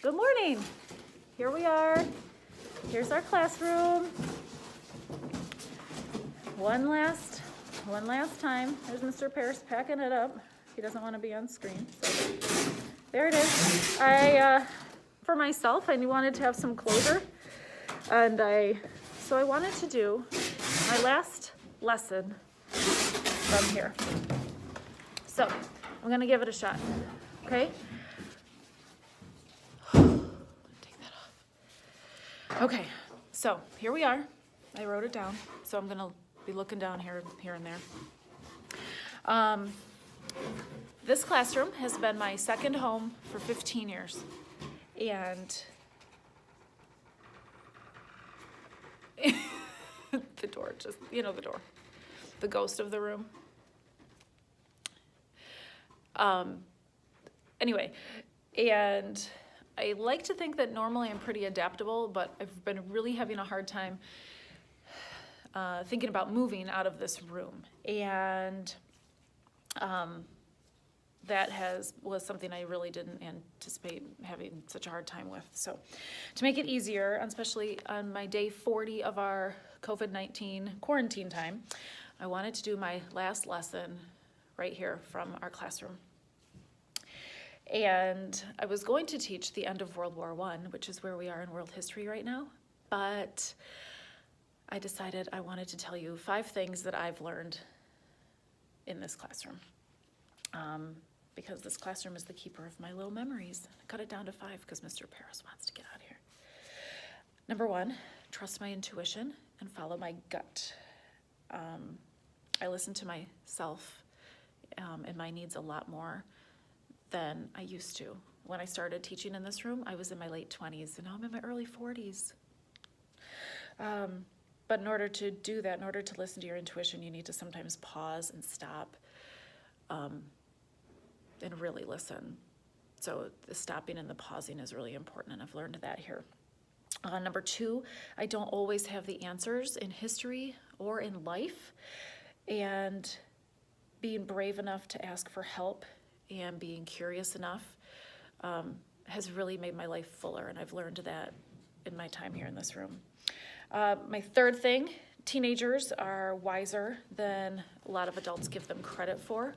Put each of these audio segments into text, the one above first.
Good morning. Here we are. Here's our classroom. One last time. There's Mr. Parris packing it up. He doesn't want to be on screen. So there it is. For myself, I wanted to have some closure, and so I wanted to do my last lesson from here. So I'm gonna give it a shot. Okay. Take that off. Okay. So here we are. I wrote it down. So I'm gonna be looking down here and there. This classroom has been my second home for 15 years. And the door, just, the door, the ghost of the room. Anyway, and I like to think that normally I'm pretty adaptable, but I've been really having a hard time thinking about moving out of this room. And that was something I really didn't anticipate having such a hard time with. So to make it easier, especially on my day 40 of our COVID-19 quarantine time, I wanted to do my last lesson right here from our classroom. And I was going to teach the end of World War I, which is where we are in world history right now, but I decided I wanted to tell you 5 things that I've learned in this classroom. Because this classroom is the keeper of my little memories. I cut it down to 5 because Mr. Parris wants to get out of here. Number 1, trust my intuition and follow my gut. I listen to myself and my needs a lot more than I used to. When I started teaching in this room, I was in my late 20s, and now I'm in my early 40s. But in order to do that, in order to listen to your intuition, you need to sometimes pause and stop and really listen. So the stopping and the pausing is really important, and I've learned that here. Number 2, I don't always have the answers in history or in life, and being brave enough to ask for help and being curious enough has really made my life fuller, and I've learned that in my time here in this room. My 3rd thing, teenagers are wiser than a lot of adults give them credit for.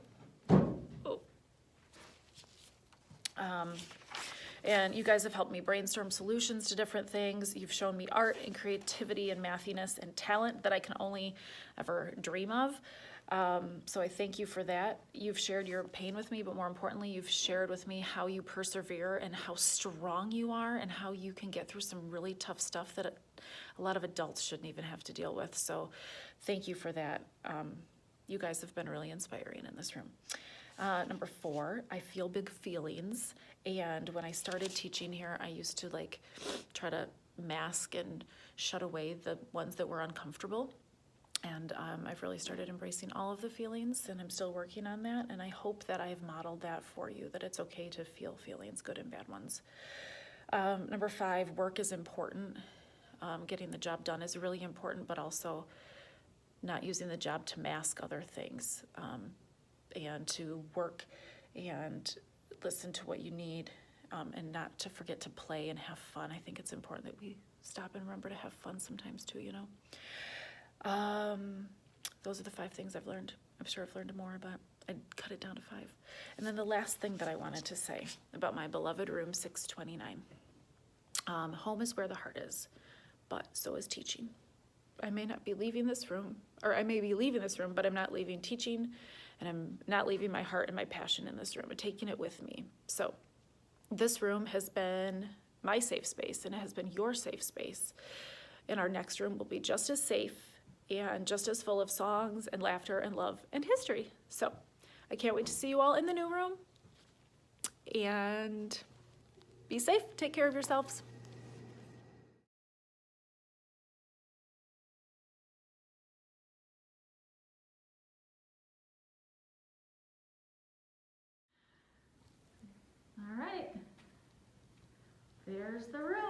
And you guys have helped me brainstorm solutions to different things. You've shown me art and creativity and mathiness and talent that I can only ever dream of. So I thank you for that. You've shared your pain with me, but more importantly, you've shared with me how you persevere and how strong you are and how you can get through some really tough stuff that a lot of adults shouldn't even have to deal with. So thank you for that. You guys have been really inspiring in this room. Number 4, I feel big feelings. And when I started teaching here, I used to try to mask and shut away the ones that were uncomfortable. And I've really started embracing all of the feelings, and I'm still working on that. And I hope that I've modeled that for you, that it's okay to feel feelings, good and bad ones. Number 5, work is important. Getting the job done is really important, but also not using the job to mask other things. And to work and listen to what you need, and not to forget to play and have fun. I think it's important that we stop and remember to have fun sometimes too, Those are the 5 things I've learned. I'm sure I've learned more, but I cut it down to 5. And then the last thing that I wanted to say about my beloved room 629. Home is where the heart is, but so is teaching. I may not be leaving this room, or I may be leaving this room, but I'm not leaving teaching, and I'm not leaving my heart and my passion in this room. I'm taking it with me. So this room has been my safe space, and it has been your safe space. And our next room will be just as safe and just as full of songs and laughter and love and history. So I can't wait to see you all in the new room. And be safe. Take care of yourselves. All right, there's the room.